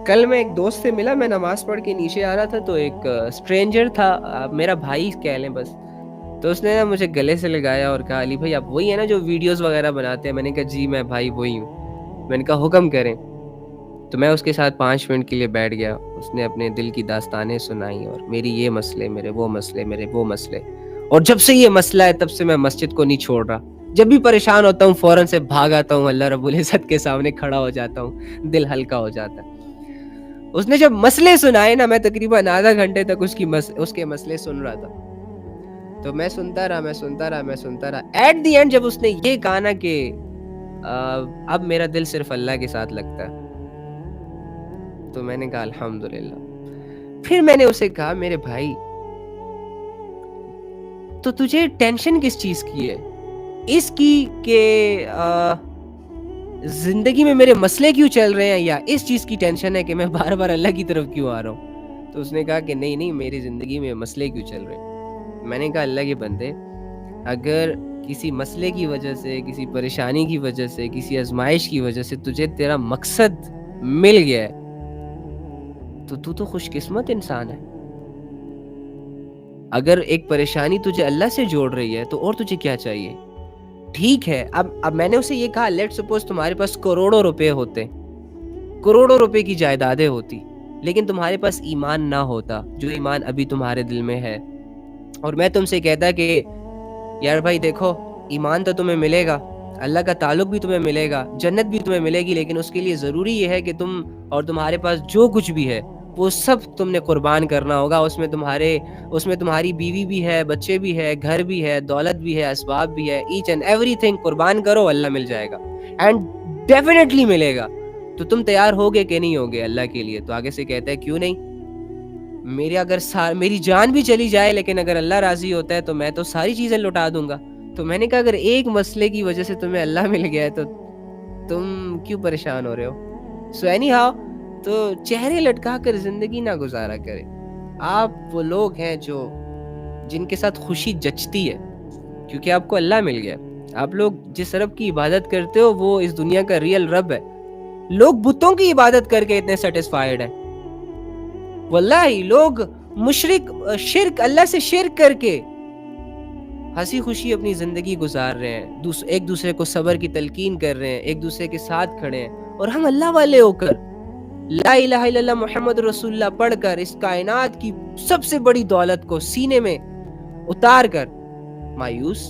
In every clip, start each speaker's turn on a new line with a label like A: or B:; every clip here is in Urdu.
A: کل میں ایک دوست سے ملا، میں نماز پڑھ کے نیچے آ رہا تھا تو ایک اسٹرینجر تھا، میرا بھائی کہہ لیں بس. تو اس نے نا مجھے گلے سے لگایا اور کہا علی بھائی آپ وہی ہیں نا جو ویڈیوز وغیرہ بناتے ہیں؟ میں نے کہا جی میں بھائی وہی ہوں. میں نے کہا حکم کریں. تو میں اس کے ساتھ 5 منٹ کے لیے بیٹھ گیا. اس نے اپنے دل کی داستانیں سنائی اور میری یہ مسئلے، میرے وہ مسئلے، میرے وہ مسئلے. اور جب سے یہ مسئلہ ہے تب سے میں مسجد کو نہیں چھوڑ رہا. جب بھی پریشان ہوتا ہوں فوراً سے بھاگ آتا ہوں، اللہ رب العزت کے سامنے کھڑا ہو جاتا ہوں، دل ہلکا ہو جاتا ہے. اس نے جب مسئلے سنائے نا، میں تقریباً آدھا گھنٹے تک اس کے مسئلے سن رہا تھا. تو میں سنتا رہا. ایٹ دی اینڈ جب اس نے یہ کہا نا کہ اب میرا دل صرف اللہ کے ساتھ لگتا ہے، تو میں نے کہا الحمدللہ. پھر میں نے اسے کہا میرے بھائی تو تجھے ٹینشن کس چیز کی ہے؟ اس کی کہ زندگی میں میرے مسئلے کیوں چل رہے ہیں، یا اس چیز کی ٹینشن ہے کہ میں بار بار اللہ کی طرف کیوں آ رہا ہوں؟ تو اس نے کہا کہ نہیں میری زندگی میں مسئلے کیوں چل رہے ہیں. میں نے کہا اللہ کے بندے، اگر کسی مسئلے کی وجہ سے، کسی پریشانی کی وجہ سے، کسی آزمائش کی وجہ سے تجھے تیرا مقصد مل گیا ہے تو تو خوش قسمت انسان ہے. اگر ایک پریشانی تجھے اللہ سے جوڑ رہی ہے تو اور تجھے کیا چاہیے؟ ٹھیک ہے، اب میں نے اسے یہ کہا لیٹ سپوز تمہارے پاس کروڑوں روپے ہوتے، کروڑوں روپے کی جائیدادیں ہوتی، لیکن تمہارے پاس ایمان نہ ہوتا جو ایمان ابھی تمہارے دل میں ہے. اور میں تم سے کہتا کہ یار بھائی دیکھو، ایمان تو تمہیں ملے گا، اللہ کا تعلق بھی تمہیں ملے گا، جنت بھی تمہیں ملے گی، لیکن اس کے لیے ضروری یہ ہے کہ تم اور تمہارے پاس جو کچھ بھی ہے وہ سب تم نے قربان کرنا ہوگا. اس میں تمہاری بیوی بھی ہے، بچے بھی ہے، گھر بھی ہے، دولت بھی ہے، اسباب بھی ہے، ایچ اینڈ ایوری تھنگ قربان کرو، اللہ مل جائے گا، اینڈ ڈیفینیٹلی ملے گا. تو تم تیار ہوگے کہ نہیں ہوگے اللہ کے لیے؟ تو آگے سے کہتا ہے کیوں نہیں، میری جان بھی چلی جائے لیکن اگر اللہ راضی ہوتا ہے تو میں تو ساری چیزیں لوٹا دوں گا. تو میں نے کہا اگر ایک مسئلے کی وجہ سے تمہیں اللہ مل گیا ہے تو تم کیوں پریشان ہو رہے ہو؟ سو اینی ہاؤ، تو چہرے لٹکا کر زندگی نہ گزارا کرے. آپ وہ لوگ ہیں جن کے ساتھ خوشی جچتی ہے کیونکہ آپ کو اللہ مل گیا. آپ لوگ جس رب کی عبادت کرتے ہو وہ اس دنیا کا ریئل رب ہے. لوگ بتوں کی عبادت کر کے اتنے سیٹسفائیڈ ہیں، واللہ لوگ شرک اللہ سے شرک کر کے ہنسی خوشی اپنی زندگی گزار رہے ہیں، ایک دوسرے کو صبر کی تلقین کر رہے ہیں، ایک دوسرے کے ساتھ کھڑے ہیں. اور ہم اللہ والے ہو کر لا الہ الا اللہ محمد رسول اللہ پڑھ کر اس کائنات کی سب سے بڑی دولت کو سینے میں اتار کر مایوس،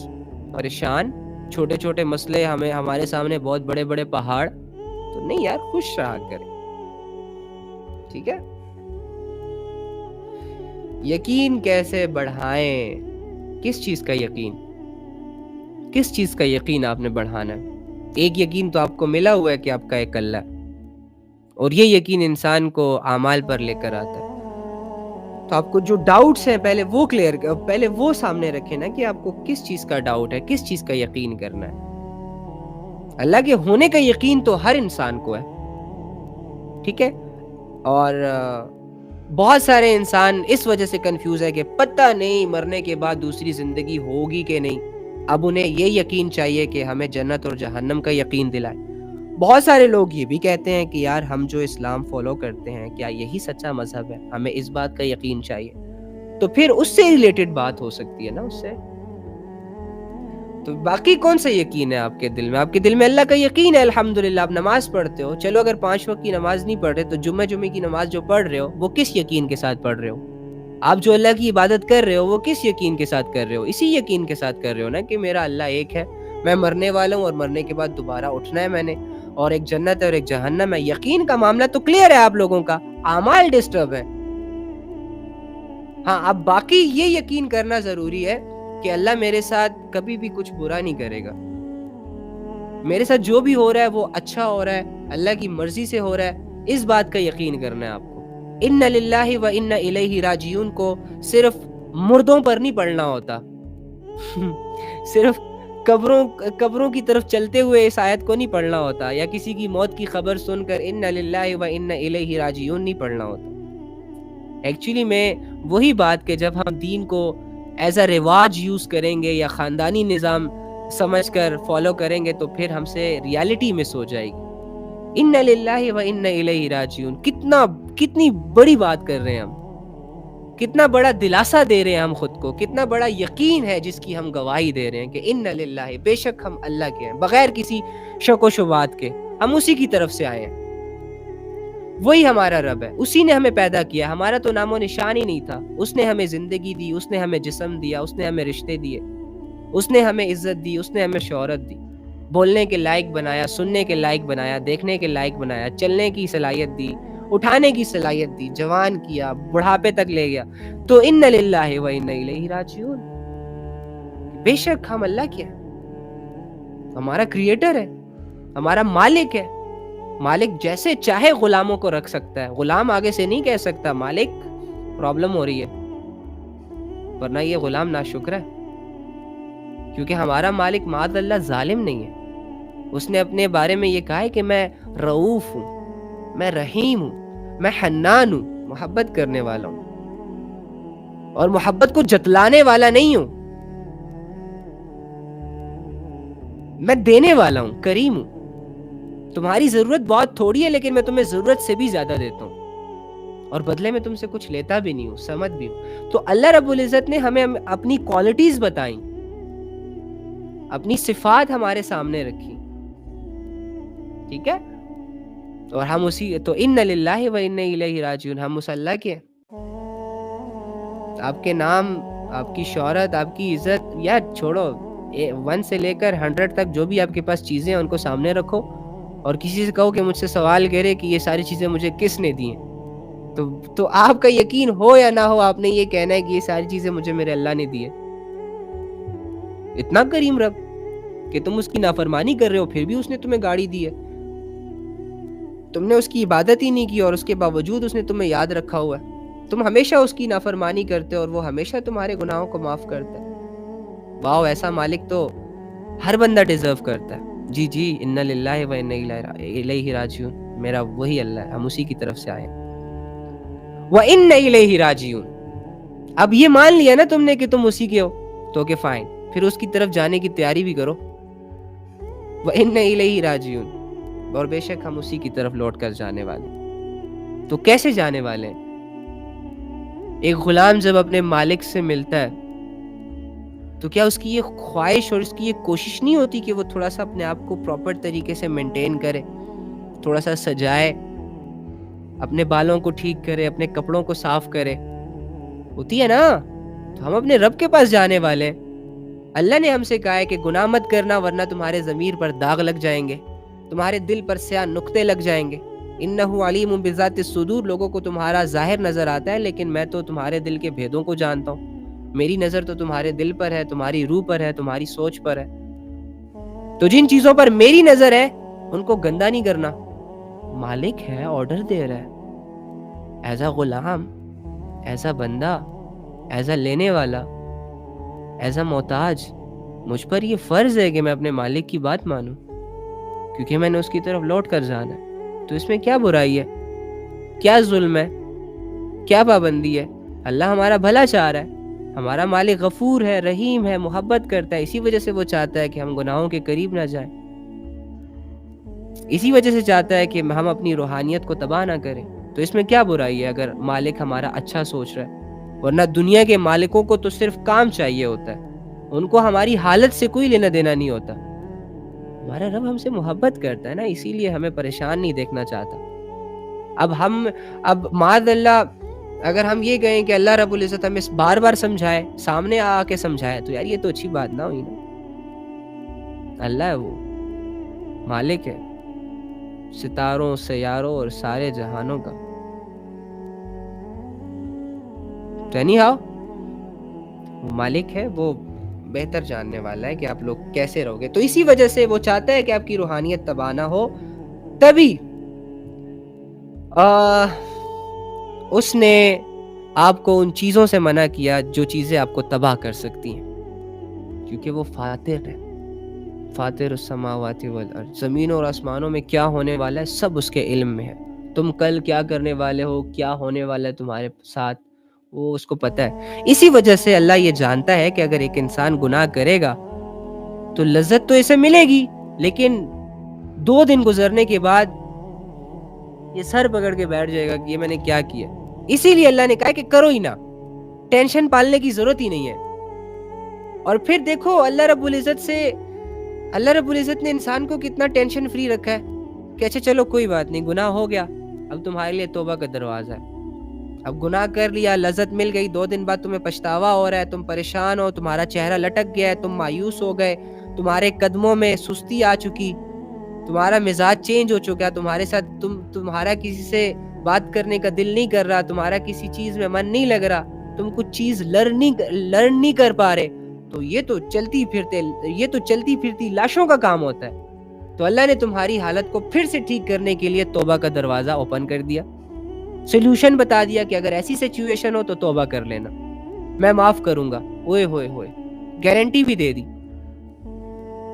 A: پریشان، چھوٹے چھوٹے مسئلے ہمارے سامنے بہت بڑے بڑے پہاڑ. تو نہیں یار، خوش رہا کریں، ٹھیک ہے؟ یقین کیسے بڑھائیں؟ کس چیز کا یقین؟ کس چیز کا یقین آپ نے بڑھانا ہے؟ ایک یقین تو آپ کو ملا ہوا ہے کہ آپ کا ایک اللہ ہے، اور یہ یقین انسان کو اعمال پر لے کر آتا ہے. تو آپ کو جو ڈاؤٹس ہیں پہلے وہ سامنے رکھیں نا کہ آپ کو کس چیز کا ڈاؤٹ ہے، کس چیز کا یقین کرنا ہے. اللہ کے ہونے کا یقین تو ہر انسان کو ہے، ٹھیک ہے؟ اور بہت سارے انسان اس وجہ سے کنفیوز ہے کہ پتہ نہیں مرنے کے بعد دوسری زندگی ہوگی کہ نہیں. اب انہیں یہ یقین چاہیے کہ ہمیں جنت اور جہنم کا یقین دلائے. بہت سارے لوگ یہ بھی کہتے ہیں کہ یار ہم جو اسلام فالو کرتے ہیں کیا یہی سچا مذہب ہے؟ ہمیں اس بات کا یقین چاہیے. تو پھر اس سے ریلیٹڈ بات ہو سکتی ہے نا اس سے. تو باقی کون سا یقین ہے آپ کے دل میں؟ آپ کے دل میں اللہ کا یقین ہے، الحمدللہ آپ نماز پڑھتے ہو. چلو اگر 5 وقت کی نماز نہیں پڑھ رہے تو جمعے کی نماز جو پڑھ رہے ہو وہ کس یقین کے ساتھ پڑھ رہے ہو؟ آپ جو اللہ کی عبادت کر رہے ہو وہ کس یقین کے ساتھ کر رہے ہو؟ اسی یقین کے ساتھ کر رہے ہو نا کہ میرا اللہ ایک ہے، میں مرنے والا ہوں اور مرنے کے بعد دوبارہ اٹھنا ہے میں نے، اور ایک جنت ہے اور ایک جہنم ہے. یقین کا معاملہ تو کلیئر ہے آپ لوگوں کا، اعمال ڈسٹرب ہے. ہاں، اب باقی یہ یقین کرنا ضروری ہے کہ اللہ میرے ساتھ کبھی بھی کچھ برا نہیں کرے گا. میرے ساتھ جو بھی ہو رہا ہے وہ اچھا ہو رہا ہے، اللہ کی مرضی سے ہو رہا ہے. اس بات کا یقین کرنا ہے آپ کو. ان للہ و انا الیہ راجعون کو صرف مردوں پر نہیں پڑھنا ہوتا، صرف قبروں کی طرف چلتے ہوئے اس آیت کو نہیں پڑھنا ہوتا، یا کسی کی موت کی خبر سن کر ان للہ و انا الیہ راجعون نہیں پڑھنا ہوتا. ایکچولی میں وہی بات کہ جب ہم دین کو ایز اے رواج یوز کریں گے یا خاندانی نظام سمجھ کر فالو کریں گے تو پھر ہم سے ریالٹی مس ہو جائے گی. ان للہ و انا الیہ راجعون. کتنی بڑی بات کر رہے ہیں ہم, کتنا بڑا دلاسا دے رہے ہیں ہم خود کو, کتنا بڑا یقین ہے جس کی ہم گواہی دے رہے ہیں کہ ان للہ, بے شک ہم اللہ کے ہیں, بغیر کسی شک و شبہات کے ہم اسی کی طرف سے آئے ہیں. وہی ہمارا رب ہے, اسی نے ہمیں پیدا کیا, ہمارا تو نام و نشان ہی نہیں تھا. اس نے ہمیں زندگی دی, اس نے ہمیں جسم دیا, اس نے ہمیں رشتے دیے, اس نے ہمیں عزت دی, اس نے ہمیں شہرت دی, بولنے کے لائق بنایا, سننے کے لائق بنایا, دیکھنے کے لائق بنایا, چلنے کی صلاحیت دی, اٹھانے کی صلاحیت دی, جوان کیا, بڑھاپے تک لے گیا. تو ان للہ و انا الیہ راجعون, بے شک ہم اللہ کے ہیں, ہمارا کریٹر ہے, ہمارا مالک ہے. مالک جیسے چاہے غلاموں کو رکھ سکتا ہے, غلام آگے سے نہیں کہہ سکتا مالک پرابلم ہو رہی ہے, ورنہ یہ غلام ناشکر ہے. کیونکہ ہمارا مالک معاذ اللہ ظالم نہیں ہے. اس نے اپنے بارے میں یہ کہا ہے کہ میں رؤوف ہوں, میں رحیم ہوں, میں حنان ہوں, محبت کرنے والا ہوں, اور محبت کو جتلانے والا نہیں ہوں, میں دینے والا ہوں, کریم ہوں. تمہاری ضرورت بہت تھوڑی ہے لیکن میں تمہیں ضرورت سے بھی زیادہ دیتا ہوں, اور بدلے میں تم سے کچھ لیتا بھی نہیں ہوں, سمجھ بھی ہوں. تو اللہ رب العزت نے ہمیں اپنی کوالٹیز بتائیں, اپنی صفات ہمارے سامنے رکھی, ٹھیک ہے, اور ہم اسی, تو ان للہ و انا الیہ راجعون, ہم اس اللہ کے. آپ کے نام, آپ کی شہرت, آپ کی عزت یا چھوڑو, 1 سے لے کر 100 تک جو بھی آپ کے پاس چیزیں ہیں ان کو سامنے رکھو, اور کسی سے کہو کہ مجھ سے سوال کرے کہ یہ ساری چیزیں مجھے کس نے دی ہیں, تو آپ کا یقین ہو یا نہ ہو, آپ نے یہ کہنا ہے کہ یہ ساری چیزیں مجھے میرے اللہ نے دی ہے. اتنا کریم رب کہ تم اس کی نافرمانی کر رہے ہو پھر بھی اس نے تمہیں گاڑی دی ہے. تم نے اس کی عبادت ہی نہیں کی اور اس کے باوجود اس نے تمہیں یاد رکھا ہوا ہے. تم ہمیشہ اس کی نافرمانی کرتے ہو اور وہ ہمیشہ تمہارے گناہوں کو معاف کرتا ہے. واو, ایسا مالک تو ہر بندہ ڈیزرو کرتا ہے. جی جی, انا للہ و انا الیہ راجعون, میرا وہی اللہ ہے, ہم اسی کی طرف سے آئے. وَإِنَّ إِلَيْهِ رَاجِعُونَ, اب یہ مان لیا نا تم نے کہ تم اسی کے ہو, تو کہ فائن, پھر اس کی طرف جانے کی تیاری بھی کرو. وَإِنَّ إِلَيْهِ رَاجِعُونَ, اور بے شک ہم اسی کی طرف لوٹ کر جانے والے. تو کیسے جانے والے ہیں؟ ایک غلام جب اپنے مالک سے ملتا ہے تو کیا اس کی یہ خواہش اور اس کی یہ کوشش نہیں ہوتی کہ وہ تھوڑا سا اپنے آپ کو پراپر طریقے سے مینٹین کرے, تھوڑا سا سجائے, اپنے بالوں کو ٹھیک کرے, اپنے کپڑوں کو صاف کرے؟ ہوتی ہے نا. تو ہم اپنے رب کے پاس جانے والے. اللہ نے ہم سے کہا ہے کہ گناہ مت کرنا ورنہ تمہارے ضمیر پر داغ لگ جائیں گے, تمہارے دل پر سیاہ نقطے لگ جائیں گے. انہ علیم بذات الصدور, لوگوں کو تمہارا ظاہر نظر آتا ہے لیکن میں تو تمہارے دل کے بھیدوں کو جانتا ہوں. میری نظر تو تمہارے دل پر ہے, تمہاری روح پر ہے, تمہاری سوچ پر ہے. تو جن چیزوں پر میری نظر ہے ان کو گندا نہیں کرنا. مالک ہے, آرڈر دے رہا ہے, as a Ghulam, as a بندہ, ایز اے لینے والا, ایز اے محتاج, مجھ پر یہ فرض ہے کہ میں اپنے مالک کی بات مانوں, کیونکہ میں نے اس کی طرف لوٹ کر جانا ہے. تو اس میں کیا برائی ہے, کیا ظلم ہے, کیا پابندی ہے؟ اللہ ہمارا بھلا چاہ رہا ہے. ہمارا مالک غفور ہے, رحیم ہے, محبت کرتا ہے, اسی وجہ سے وہ چاہتا ہے کہ ہم گناہوں کے قریب نہ جائیں, اسی وجہ سے چاہتا ہے کہ ہم اپنی روحانیت کو تباہ نہ کریں. تو اس میں کیا برائی ہے اگر مالک ہمارا اچھا سوچ رہا ہے؟ ورنہ دنیا کے مالکوں کو تو صرف کام چاہیے ہوتا ہے, ان کو ہماری حالت سے کوئی لینا دینا نہیں ہوتا. ہمارا رب ہم سے محبت کرتا ہے نا, اسی لیے ہمیں پریشان نہیں دیکھنا چاہتا. اب معاذ اللہ اگر ہم یہ کہیں کہ اللہ رب العزت ہمیں بار بار سمجھائے, سامنے آ کے سمجھائے, تو یار یہ تو اچھی بات نہ ہوئی نا. اللہ ہے, وہ مالک ہے ستاروں, سیاروں اور سارے جہانوں کا. تو اینی ہاؤ وہ مالک ہے, وہ بہتر جاننے والا ہے کہ آپ لوگ کیسے رہو گے. تو اسی وجہ سے وہ چاہتا ہے کہ آپ کی روحانیت تباہ نہ ہو. تبھی اس نے آپ کو ان چیزوں سے منع کیا جو چیزیں آپ کو تباہ کر سکتی ہیں, کیونکہ وہ فاتر ہے, فاتر السماوات والارض, زمینوں اور آسمانوں میں کیا ہونے والا ہے سب اس کے علم میں ہے. تم کل کیا کرنے والے ہو, کیا ہونے والا ہے تمہارے ساتھ, وہ اس کو پتہ ہے. اسی وجہ سے اللہ یہ جانتا ہے کہ اگر ایک انسان گناہ کرے گا تو لذت تو اسے ملے گی, لیکن 2 دن گزرنے کے بعد یہ سر پکڑ کے بیٹھ جائے گا کہ یہ میں نے کیا کیا. اسی لیے اللہ نے کہا کہ کرو ہی نہ, ٹینشن پالنے کی ضرورت ہی نہیں ہے. اور پھر دیکھو اللہ رب العزت نے انسان کو کتنا ٹینشن فری رکھا ہے کہ اچھا چلو کوئی بات نہیں, گناہ ہو گیا, اب تمہارے لیے توبہ کا دروازہ ہے. اب گناہ کر لیا, لذت مل گئی, 2 دن بعد تمہیں پچھتاوا ہو رہا ہے, تم پریشان ہو, تمہارا چہرہ لٹک گیا ہے, تم مایوس ہو گئے, تمہارے قدموں میں سستی آ چکی, تمہارا مزاج چینج ہو چکا, تمہارے ساتھ تمہارا کسی سے بات کرنے کا دل نہیں کر رہا, تمہارا کسی چیز میں من نہیں لگ رہا, تم کچھ چیز لرن نہیں کر پا رہے, تو یہ تو چلتی پھرتی لاشوں کا کام ہوتا ہے. تو اللہ نے تمہاری حالت کو پھر سے ٹھیک کرنے کے لیے توبہ کا دروازہ اوپن کر دیا, سولوشن بتا دیا کہ اگر ایسی سچویشن ہو تو توبہ کر لینا, میں معاف کروں گا. اوئے ہوئے ہوئے, گارنٹی بھی دے دی,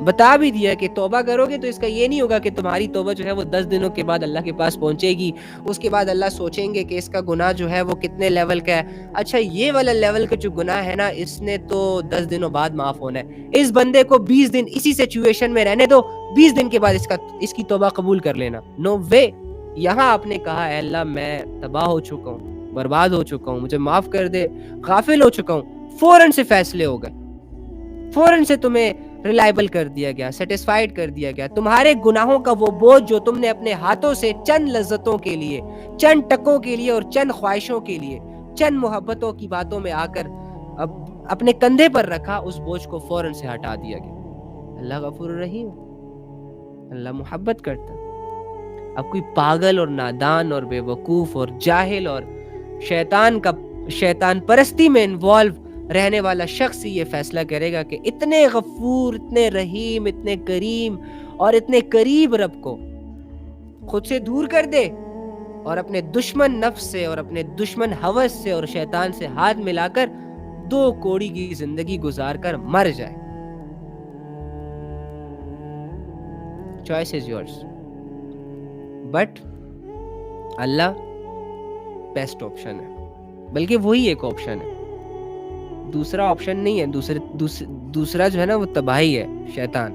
A: بتا بھی دیا کہ توبہ کرو گے تو اس کا یہ نہیں ہوگا کہ تمہاری توبہ جو ہے وہ 10 دنوں کے بعد اللہ کے پاس پہنچے گی, اس کے بعد اللہ سوچیں گے کہ اس کا گناہ جو ہے وہ کتنے لیول کا ہے, اچھا یہ والا لیول کا جو گناہ ہے نا اس نے تو 10 دنوں بعد معاف ہونا ہے, اس بندے کو 20 دن اسی سچویشن میں رہنے دو, 20 دن کے بعد اس کی توبہ قبول کر لینا. نو وے. یہاں آپ نے کہا اے اللہ میں تباہ ہو چکا ہوں, برباد ہو چکا ہوں, مجھے معاف کر دے, غافل ہو چکا ہوں, فوراً سے فیصلے ہو گئے, فوراً سے تمہیں ریلائبل کر دیا گیا, سیٹسفائیڈ کر دیا گیا. تمہارے گناہوں کا وہ بوجھ جو تم نے اپنے ہاتھوں سے چند لذتوں کے لیے, چند ٹکوں کے لیے اور چند خواہشوں کے لیے, چند محبتوں کی باتوں میں آ کر اپنے کندھے پر رکھا, اس بوجھ کو فوراً سے ہٹا دیا گیا. اللہ غفور الرحیم, اللہ محبت کرتا. اب کوئی پاگل اور نادان اور بے وقوف اور جاہل اور شیطان پرستی میں انوالو رہنے والا شخص یہ فیصلہ کرے گا کہ اتنے غفور, اتنے رحیم, اتنے کریم اور اتنے قریب رب کو خود سے دور کر دے اور اپنے دشمن نفس سے اور اپنے دشمن ہوس سے اور شیطان سے ہاتھ ملا کر 2 کوڑی کی زندگی گزار کر مر جائے. Choice is yours. But Allah best option ہے, بلکہ وہی ایک آپشن ہے, دوسرا آپشن نہیں ہے. دوسرا جو ہے نا وہ تباہی ہے, شیطان.